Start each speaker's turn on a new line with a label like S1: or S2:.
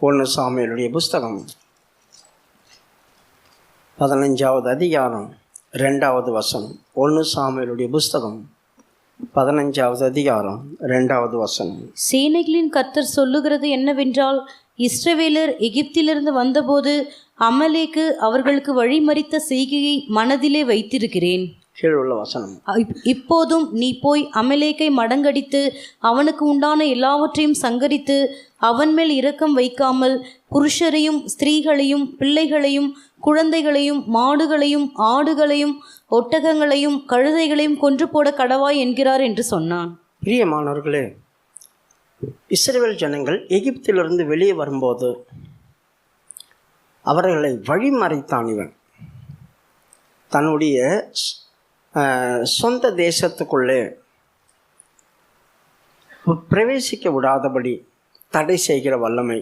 S1: 1 சாமுவேலுடைய புஸ்தகம் 15வது அதிகாரம் 2வது வசனம். 1 சாமுவேலுடைய புஸ்தகம் 15வது அதிகாரம் 2வது வசனம்.
S2: சேனைகளின் கர்த்தர் சொல்லுகிறது என்னவென்றால், இஸ்ரவேலர் எகிப்திலிருந்து வந்தபோது அமலேக்கு அவர்களுக்கு வழிமறித்த செய்கையை மனதிலே வைத்திருக்கிறேன்.
S1: கீழுள்ள வசனம்.
S2: இப்போதும் நீ போய் அமலேக்கை மடங்கடித்து அவனுக்கு உண்டான எல்லாவற்றையும் சங்கரித்து அவன் மேல் இரக்கம் வைக்காமல் புருஷரையும் ஸ்திரீகளையும் பிள்ளைகளையும் குழந்தைகளையும் மாடுகளையும் ஆடுகளையும் ஒட்டகங்களையும் கழுதைகளையும் கொன்று போட கடவாய் என்கிறார் என்று சொன்னான்.
S1: பிரியமானவர்களே, இஸ்ரவேல் ஜனங்கள் எகிப்திலிருந்து வெளியே வரும்போது அவர்களை வழிமறைத்தான். இவன் தன்னுடைய சொந்த தேசத்துக்குள்ளே பிரவேசிக்க விடாதபடி தடை செய்கிற வல்லமை